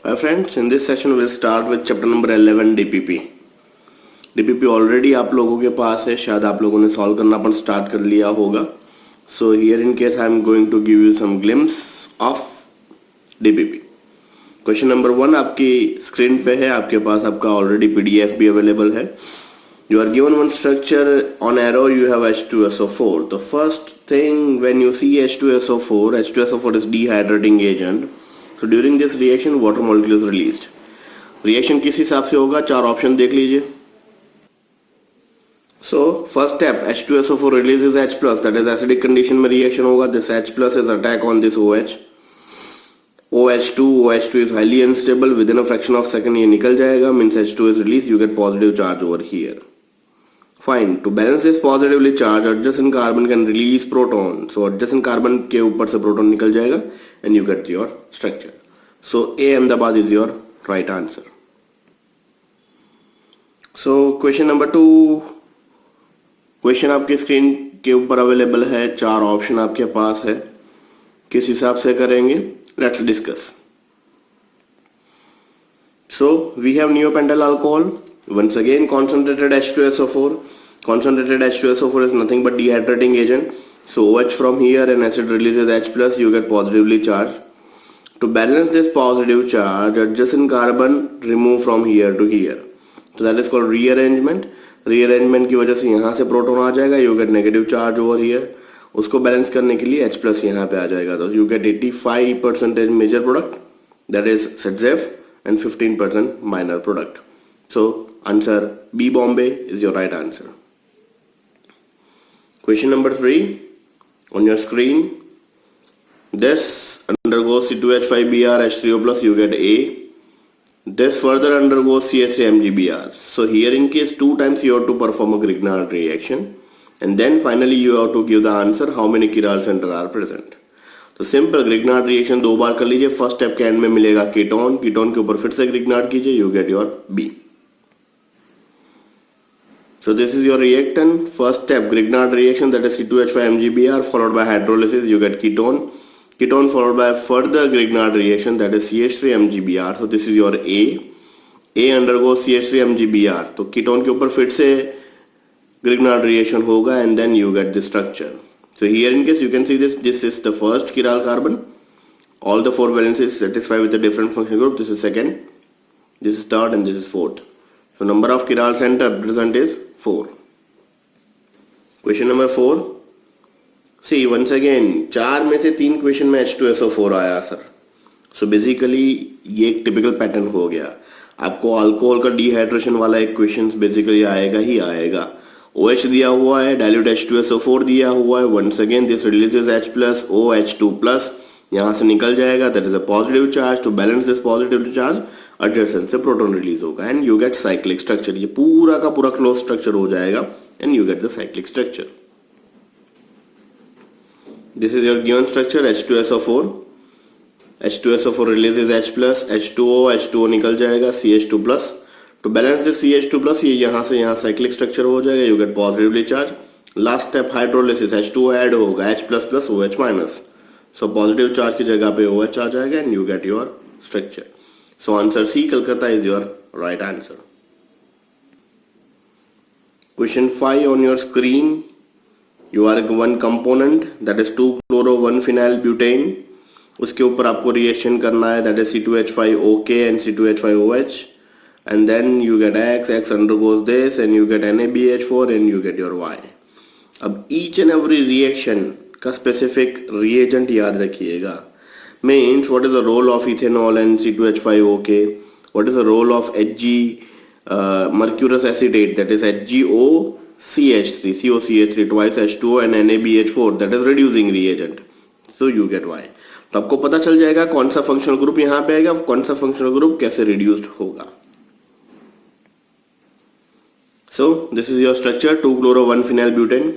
Hi friends, in this session we'll start with chapter number 11 DPP. DPP already आप लोगों के पास है, शायद आप लोगों ने सॉल्व करना अपन स्टार्ट कर लिया होगा. So here in case I am going to give you some glimpse of DPP. Question number 1 आपकी स्क्रीन पे है, आपके पास आपका ऑलरेडी PDF भी अवेलेबल है. You are given one structure on arrow, you have H2SO4. The first thing when you see H2SO4 is dehydrating agent. So during this reaction water molecule is released. Reaction किस हिसाब से होगा, चार option देख लीजिए. So first step, H2SO4 releases H+, that is acidic condition में reaction होगा. This H+ is attack on this OH. OH2 is highly unstable, within a fraction of second ये निकल जाएगा, means H2 is released, you get positive charge over here. Fine. To balance this positively charged, adjacent carbon can release proton. So adjacent carbon के ऊपर से proton निकल जाएगा and you get your structure. So A Ahmedabad is your right answer. So question number 2. Question आपके screen के ऊपर available है, चार ऑप्शन आपके पास है, किस हिसाब से करेंगे let's discuss. So we have neopentyl alcohol. Once again concentrated H2SO4. Concentrated H2SO4 is nothing but dehydrating agent. So OH from here and acid releases H+, you get positively charged. To balance this positive charge, adjacent carbon remove from here to here. So that is called rearrangement. Rearrangement की वजह से यहाँ से proton आ जाएगा, you get negative charge over here. उसको balance करने के लिए H+ यहाँ पे आ जाएगा, तो you get 85% major product, that is ZF, and 15% minor product. So answer B Bombay is your right answer. Question number 3 on your screen. This undergoes C2H5Br H3O+, you get A. This further undergoes CH3MgBr. So here in case 2 times you have to perform a Grignard reaction, and then finally you have to give the answer how many chiral center are present. तो simple Grignard reaction 2 बार कर लीजिए. First step के and में मिलेगा ketone, ketone के ऊपर फिर से Grignard कीजिए, you get your B. So this is your reactant. First step Grignard reaction, that is C2H5MgBr followed by hydrolysis, you get ketone. Ketone followed by further Grignard reaction, that is CH3MgBr. So this is your A. A undergoes CH3MgBr. तो ketone के ऊपर फिर से Grignard reaction होगा and then you get the structure. So here in case you can see this is the first chiral carbon. All the 4 valencies satisfy with a different functional group. This is second, this is third, and this is fourth. So number of chiral center present is 4. Question number 4. See once again 4 में से 3 question में H2SO4 आया sir. So basically ये एक typical pattern हो गया. आपको alcohol का डिहाइड्रेशन वाला एक क्वेश्चन बेसिकली आएगा ही आएगा. OH दिया हुआ है, डाइल्यूट H2SO4 दिया हुआ है. Once again this releases H+, OH2+, यहाँ से निकल जाएगा, that is a positive charge. To balance this positive charge, adjacent से प्रोटॉन रिलीज होगा and you get cyclic structure. ये पूरा का पूरा क्लोज स्ट्रक्चर हो जाएगा and you get the cyclic structure. This is your given structure H2SO4. H2SO4 releases H+, H2O निकल जाएगा, CH2+. To balance this CH2+, ये यहाँ से यहाँ cyclic structure हो जाएगा, you get positively charge. Last step hydrolysis, H2O add होगा, H++ OH-. So positive charge की जगह पे OH आ जाएगा and you get your structure. So answer C Calcutta is your right answer. Question 5 on your screen. You are one component, that is 2-chloro-1-phenyl butane. उसके ऊपर आपको reaction करना है, that is C2H5OK and C2H5OH, and then you get X undergoes this and you get NaBH4 and you get your Y. अब each and every reaction का specific reagent याद रखिएगा. Means what is the role of ethanol and C2H5OK? What is the role of Hg mercurous acetate, that is HgOCH3, COCH3 twice H2O and NaBH4, that is reducing reagent. So you get Y. तो आपको पता चल जाएगा कौन सा functional group यहाँ पे आएगा, कौन सा फंक्शनल ग्रुप कैसे रिड्यूस्ड होगा. So this is your structure 2-chloro-1-phenyl butane.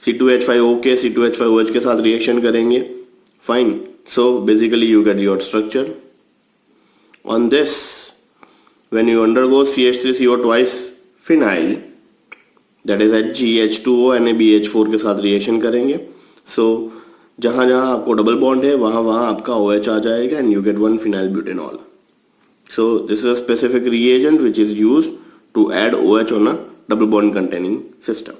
C2H5OK C2H5OH के साथ रिएक्शन करेंगे. Fine. So basically you get your structure. On this, when you undergo CH3CO twice phenyl, that is Hg H2O NaBH4 के साथ reaction करेंगे. So जहां जहां आपको double bond है वहां वहां आपका OH आ जाएगा and you get 1 phenyl butanol. So this is a specific reagent which is used to add OH on a double bond containing system.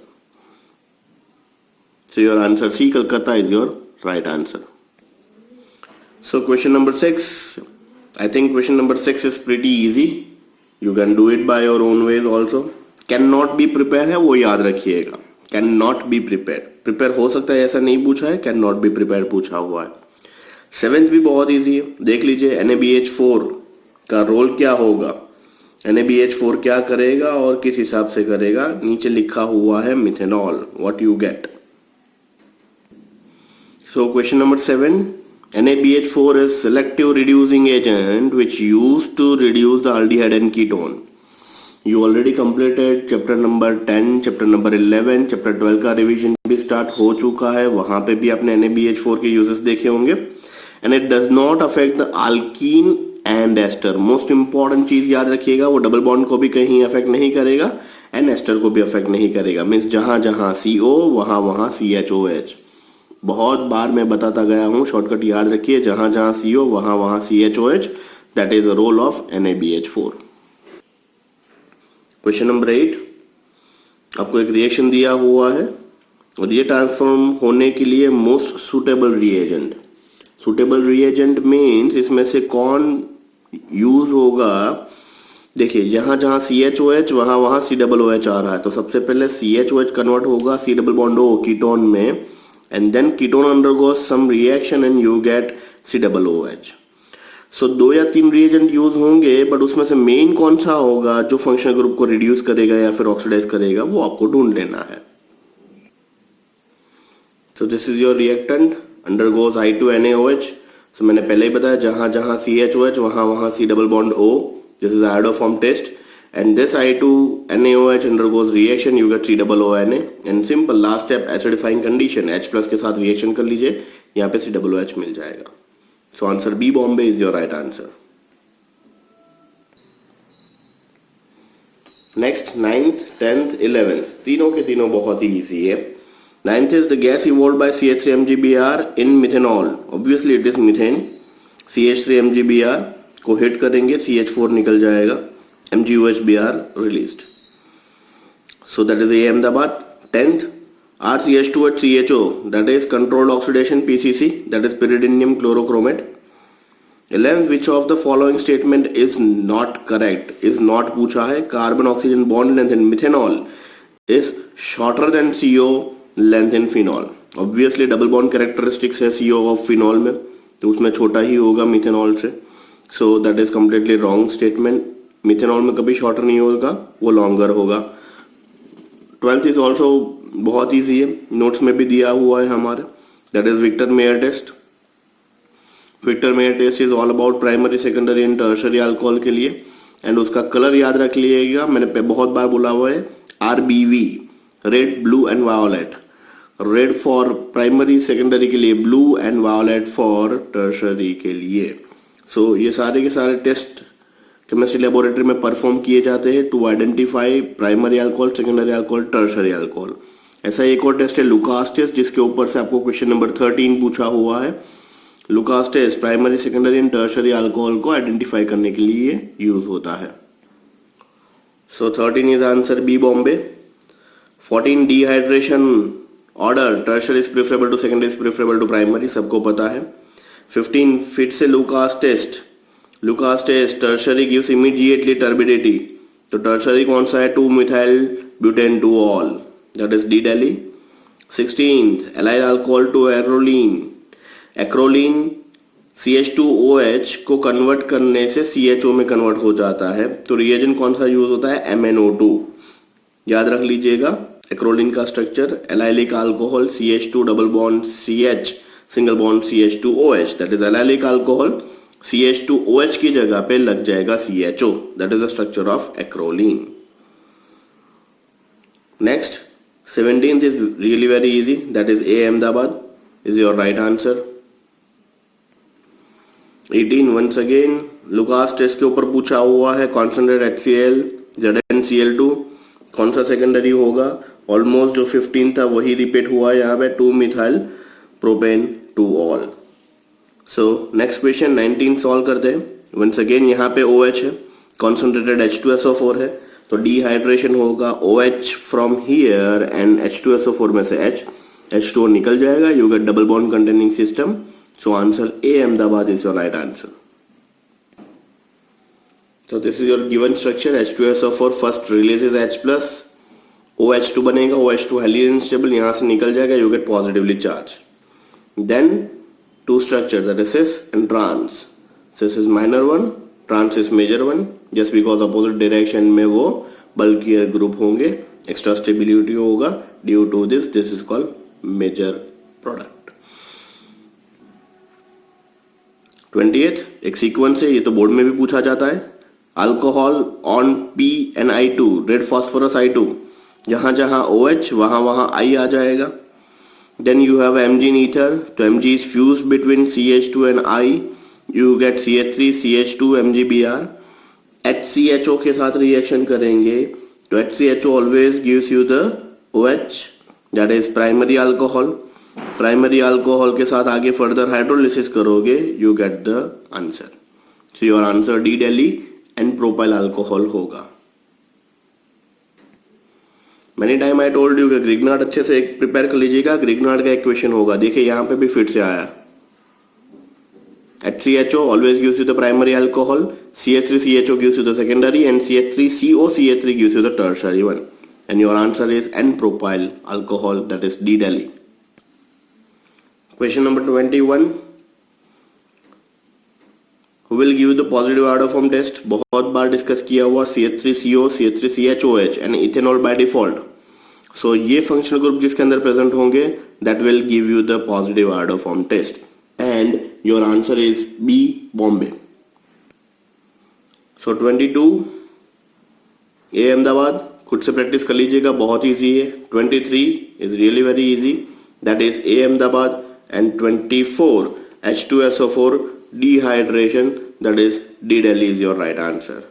So your answer C, Calcutta, is your right answer. So question number 6. I think question number 6 is pretty easy. You can do it by your own ways also. Cannot be prepared है वो याद रखिएगा. Cannot be prepared. Prepare हो सकता है ऐसा नहीं पूछा है, cannot be prepared पूछा हुआ है. 7th भी बहुत इजी है. देख लीजिए NaBH4 का रोल क्या होगा. NaBH4 क्या करेगा और किस हिसाब से करेगा. नीचे लिखा हुआ है methanol. What you get? So question number 7. NaBH4 is selective reducing agent which used to reduce the aldehyde and ketone. You already completed chapter number 10, chapter number 11, chapter 12 का रिवीजन भी स्टार्ट हो चुका है. वहां पे भी आपने NaBH4 के यूजेस देखे होंगे. And it does not affect the alkene and ester. Most important चीज याद रखिएगा, वो डबल बॉन्ड को भी कहीं अफेक्ट नहीं करेगा एंड एस्टर को भी अफेक्ट नहीं करेगा. मीन्स जहां जहां CO वहां वहां CHOH. बहुत बार मैं बताता गया हूं, शॉर्टकट याद रखिए. जहां जहां CO वहां वहां CHOH. That is the role of NaBH4. Question number 8. आपको एक रिएक्शन दिया हुआ है और ये ट्रांसफॉर्म होने के लिए most suitable reagent. Suitable reagent means इसमें से कौन यूज होगा. देखिए जहां जहां CHOH वहां वहां COOH आ रहा है, तो सबसे पहले CHOH कन्वर्ट होगा C double bond O ketone में, and then ketone undergoes some reaction and you get COOH. So 2 या 3 रिएजेंट यूज होंगे, बट उसमें से मेन कौन सा होगा जो फंक्शनल ग्रुप को रिड्यूस करेगा या फिर ऑक्सीडाइज करेगा, वो आपको ढूंढ लेना है. So this is your reactant undergoes I2NaOH. So मैंने पहले ही बताया जहां जहां CHOH वहां वहां C double bond O. This is iodoform test. And this I2NaOH undergoes reaction, you get COONA. And simple last step acidifying condition, H plus के साथ reaction कर लीजिए, यहाँ पे COOH मिल जाएगा. So answer B, Bombay, is your right answer. Next 9th, 10th, 11th, तीनों के तीनों बहुत ही easy है. 9th is the gas evolved by CH3MgBr in methanol. Obviously it is methane. CH3MgBr को hit करेंगे, CH4 निकल जाएगा. MgOHBr released. So that is A, Ahmedabad. 10th, RCH2HCHO, that is controlled oxidation PCC, that is pyridinium chlorochromate. 11th, which of the following statement is not correct? Is not पूछा है. Carbon oxygen bond length in methanol is shorter than CO length in phenol. Obviously double bond characteristics है CO of phenol में, तो उसमें छोटा ही होगा methanol से. So that is completely wrong statement. Methanol में कभी शॉर्टर नहीं होगा, वो लॉन्गर होगा. 12th इज ऑल्सो बहुत इजी है, नोट्स में भी दिया हुआ है हमारे. That is Victor Meyer test. Victor Meyer test is all about primary secondary and tertiary alcohol के लिए. एंड उसका कलर याद रख लीजिएगा, मैंने बहुत बार बोला हुआ है RBV, red blue and violet. Red for primary secondary के लिए, blue and violet for tertiary के लिए. सो ये सारे के सारे टेस्ट केमिस्ट्री लेबोरेटरी में परफॉर्म किए जाते हैं to identify primary alcohol, secondary alcohol, tertiary alcohol. ऐसा एक और टेस्ट है लुकास टेस्ट, जिसके ऊपर से आपको क्वेश्चन नंबर 13 पूछा हुआ है. Lucas test primary, secondary and tertiary alcohol को आइडेंटिफाई करने के लिए यूज होता है. So 13 is answer B, Bombay. 14 dehydration order, tertiary is preferable to secondary, is preferable to primary, सबको पता है. 15 फिर से Lucas test. Lucas test tertiary gives immediately turbidity, तो टर्शरी कौन सा है? 2-methyl butane 2-ol, that is D Delhi. 16th allyl alcohol to acrolein. Acrolein CH2OH को कन्वर्ट करने से CHO में कन्वर्ट हो जाता है, तो रिएजेंट कौन सा यूज होता है? MnO2. याद रख लीजिएगा एक्रोलीन का structure, allylic alcohol CH2 double bond CH single bond CH2OH, that is allylic alcohol. CH2OH की जगह पे लग जाएगा CHO, that is the structure of acrolein. Next 17th is really very easy, that is A, Ahmedabad, is your right answer. 18 once again Lucas test के ऊपर पूछा हुआ है. कॉन्सेंट्रेट HCl, ZnCl2, कौन सा सेकेंडरी होगा? ऑलमोस्ट जो 15 था वही रिपीट हुआ है यहाँ पे, 2-methyl propane 2-ol. So next question 19 solve करते हैं. वंस अगेन यहाँ पे OH है, कॉन्सेंट्रेटेड H2SO4 है, तो डिहाइड्रेशन होगा OH from here and H2SO4 में से H2O निकल जाएगा, you get double bond containing system. So answer A Ahmedabad is your right answer. So this is your given structure. H2SO4 first releases H plus, OH2 बनेगा, OH2 highly unstable, यहाँ से निकल जाएगा, you get positively charged. Then two structures, that is cis and trans. Cis is minor one, trans is major one. Just because opposite direction में वो bulkier group होंगे, extra stability होगा. Due to this is called major product. 28th एक sequence है, ये तो board में भी पूछा जाता है. Alcohol on PnI2, red phosphorus I2, जहां जहां OH वहां वहां I आ जाएगा. Then you have Mg in ether, तो Mg is fused between CH2 and I, you get CH3 CH2 MgBr. HCHO के साथ रिएक्शन करेंगे, तो HCHO always gives you the OH, that is primary alcohol. Primary alcohol के साथ आगे further hydrolysis करोगे, you get the answer. So your answer D Delhi and propyl alcohol होगा. Many time I told you कि Grignard अच्छे से prepare कर लीजिएगा. ग्रिग्नार्ड का एक क्वेश्चन होगा, देखिए यहां पे भी फिर से आया. HCHO always gives you the primary alcohol, CH3CHO gives you the secondary, and CH3COCH3 gives you the tertiary one. And your answer is N-propyl alcohol, that is D Delhi. Question number 21. Who will give you the positive order form test? बहुत बार discuss किया हुआ, CH3CO, CH3CHOH and ethanol by default. So ये functional group जिसके अंदर present होंगे, that will give you the positive order form test. And your answer is B, Bombay. So 22, A Ahmedabad, खुद से practice कर लीजिएगा, बहुत इजी है. 23 is really very easy, that is A Ahmedabad. And 24, H2SO4 dehydration, that is D Delhi is your right answer.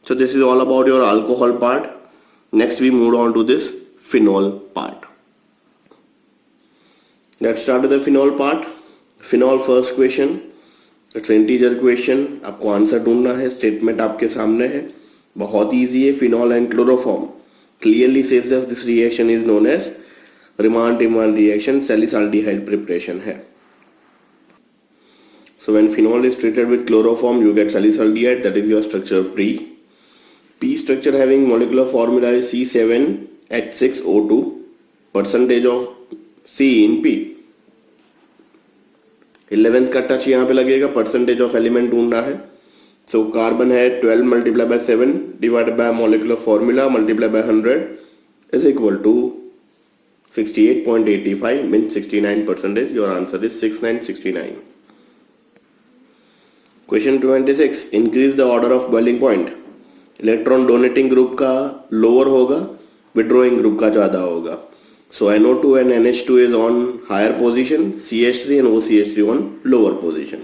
So this is all about your alcohol part. Next we move on to this phenol part. Let's start with the phenol part. Phenol first question, it's an integer question. आपको answer ढूंढना है, statement आपके सामने है, बहुत easy है. phenol and chloroform clearly says that this reaction is known as Riemann-Tiemann reaction, salicylaldehyde preparation है. So when phenol is treated with chloroform, you get salicylaldehyde, that is your structure P. P structure having molecular formula is C7H6O2, percentage of C in P. 11th का touch यहाँ पे लगेगा, percentage of element ढूंढना है. सो carbon है 12 multiply by 7 divided by molecular formula multiply by 100 is equal to 68.85 means 69%. Your answer is 6969. Question 26, increase the order of boiling point. Electron donating group का lower होगा, withdrawing group का ज्यादा होगा. So NO2 and NH2 is on higher position, CH3 and OCH3 on lower position.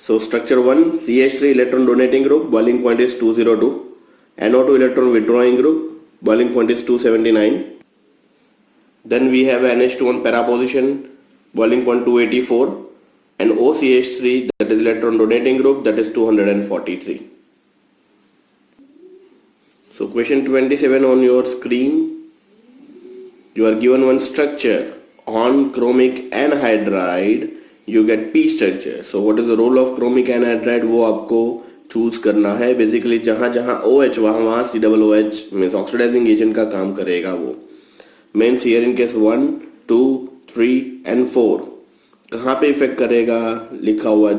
So structure 1, CH3 electron donating group, boiling point is 202. NO2 electron withdrawing group, boiling point is 279. Then we have NH2 on para position, boiling point 284. And OCH3, that is electron donating group, that is 243. So question 27 on your screen. You are given one structure on chromic anhydride, you get P structure. So what is the role of chromic anhydride, वो आपको choose करना है. Basically जहां जहां OH वहां वहां COOH means oxidising agent का काम करेगा वो. Means here in case 1, 2, 3 and 4 कहां पे इफेक्ट करेगा, लिखा हुआ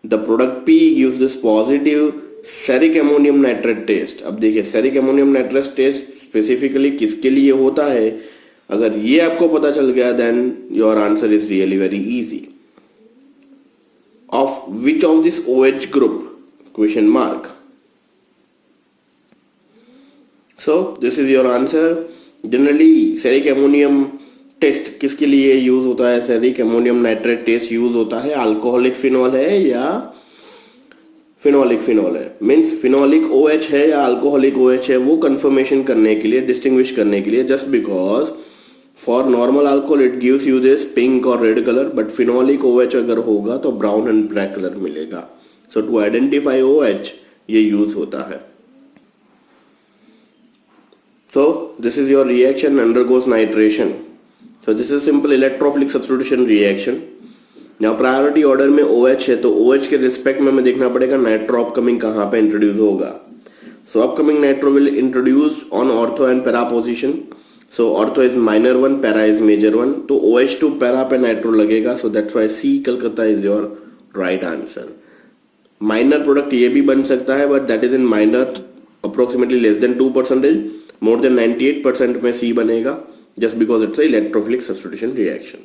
the product P gives this positive ceric ammonium nitrate test. अब देखिए ceric ammonium nitrate test specifically किसके लिए होता है, अगर ये आपको पता चल गया then your answer is really very easy. Of which of this OH group question mark. So this is your answer. Generally ceric ammonium test किसके लिए यूज होता है, ceric ammonium nitrate test use होता है अल्कोहलिक फिनॉल है या phenolic phenol है. Means phenolic OH है या अल्कोहलिक OH है, वो कंफर्मेशन करने के लिए, डिस्टिंग्विश करने के लिए. Just because for normal alcohol it gives you this pink और red colour, but phenolic OH अगर होगा तो ब्राउन एंड ब्लैक कलर मिलेगा. सो टू आइडेंटिफाई OH ये यूज होता है. So this is your reaction undergoes nitration. So this is simple electrophilic substitution reaction. Now priority order में OH है तो OH के रिस्पेक्ट में हमें देखना पड़ेगा नाइट्रो अपकमिंग कहाँ पे इंट्रोड्यूस होगा. So upcoming nitro will introduce on ortho and para position. So ortho is minor one, para is major one. तो OH to para पे नाइट्रो लगेगा. So that's why C Calcutta is your right answer. Minor product ये भी बन सकता है but that is in minor approximately less than 2%. More than 98% में C बनेगा just because it's electrophilic substitution reaction.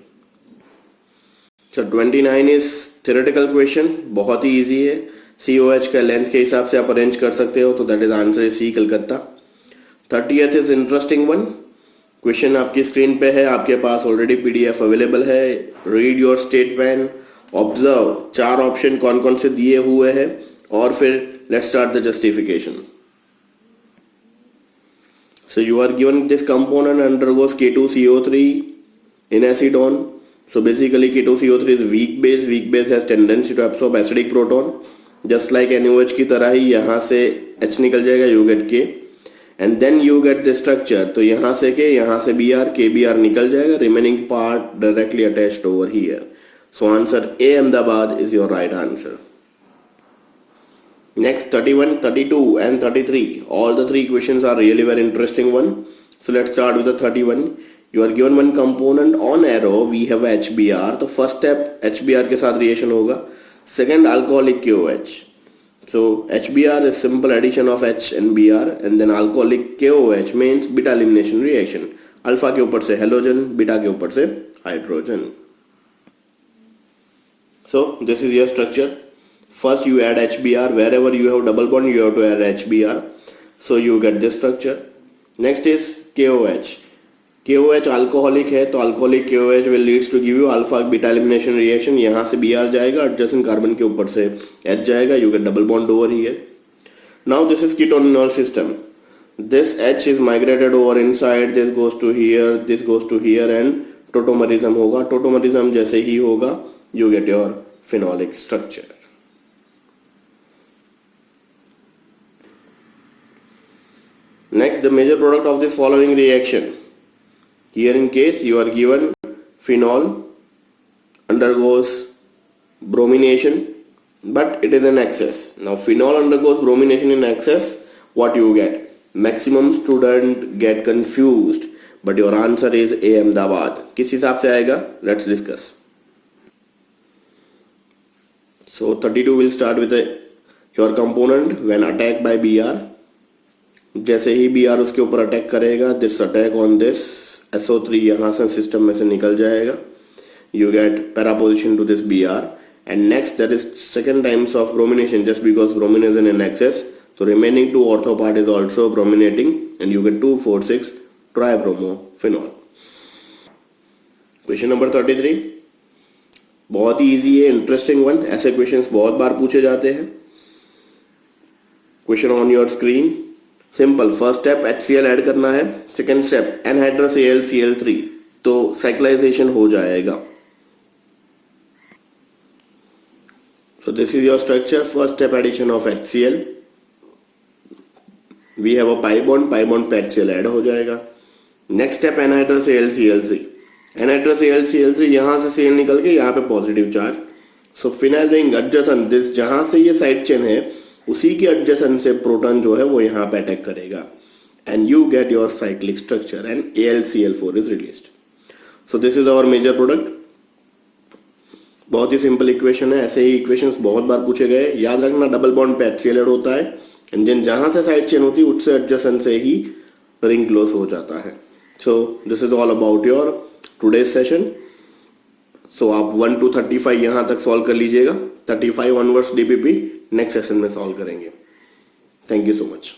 So 29 is theoretical question, बहुत ही easy है. COH का लेंथ के हिसाब से आप अरेंज कर सकते हो तो that is answer is C Calcutta. 30th is interesting one. Question आपकी स्क्रीन पे है, आपके पास ऑलरेडी PDF अवेलेबल है. Read your statement, observe 4 option कौन कौन से दिए हुए हैं और फिर let's start the justification. So you are given this component undergoes K2CO3 in acetone. So basically K2CO3 is weak base. Weak base has tendency to absorb acidic proton. Just like NaOH की तरह ही यहाँ से H निकल जाएगा, you get K. And then you get the structure. तो यहाँ से K, यहाँ से Br, KBr निकल जाएगा. Remaining part directly attached over here. So answer A Ahmedabad is your right answer. Next 31, 32 and 33. All the 3 questions are really very interesting one. So let's start with the 31. You are given one component on arrow. We have HBr. तो first step HBr के साथ reaction होगा. Second alcoholic KOH. So HBr is simple addition of H and Br and then alcoholic KOH means beta elimination reaction. Alpha के ऊपर से halogen, beta के ऊपर से hydrogen. So this is your structure. First you add HBr, wherever you have double bond you have to add HBr. So you get this structure. Next is KOH. KOH alcoholic है तो alcoholic KOH will leads to give you alpha beta elimination reaction. यहाँ से Br जाएगा, adjacent carbon के ऊपर से H जाएगा, you get double bond over here. Now this is ketonenol system. This H is migrated over inside, this goes to here, this goes to here and tautomerism होगा. Tautomerism जैसे ही होगा you get your phenolic structure. Next, the major product of this following reaction. Here in case you are given phenol undergoes bromination, but it is in excess. Now phenol undergoes bromination in excess. What you get? Maximum student get confused, but your answer is A Ahmedabad. किस हिसाब से आएगा? Let's discuss. So 32 will start with your component when attacked by Br. जैसे ही Br उसके ऊपर attack करेगा, this attack on this SO3 यहाँ से सिस्टम में से निकल जाएगा. You get para position to this Br and next there is second times of bromination just because bromination in excess. So remaining 2 ortho part is also brominating and you get 2,4,6 tribromophenol. Question number 33. बहुत ही easy है, interesting one. ऐसे questions बहुत बार पूछे जाते हैं. Question on your screen. Simple. First step HCl add करना है. Second step anhydrous AlCl3 तो साइक्लाइजेशन हो जाएगा. So this is your structure. First step addition of HCl. We have a pi bond पे HCl ऐड हो जाएगा. Next step anhydrous AlCl3. Anhydrous AlCl3 यहां से Cl निकल के यहाँ पे positive charge. So phenyl ring adjacent this, जहां से ये साइड चेन है उसी के एडजेसेंट से प्रोटॉन जो है वो यहाँ पे अटैक करेगा and you get your cyclic structure and AlCl4 is released. So this is our major product. बहुत ही सिंपल इक्वेशन है. ऐसे ही इक्वेशंस बहुत बार पूछे गए. याद रखना डबल बॉन्ड पे HCl ऐड होता है एंड देन जहां से साइड चेन होती है उससे एडजेसेंट से ही रिंग क्लोज हो जाता है. So this is all about your today's session. So आप 1 to 35 यहां तक सॉल्व कर लीजिएगा. 35 ऑनवर्ड्स DPP नेक्स्ट सेशन में सॉल्व करेंगे. Thank you so much.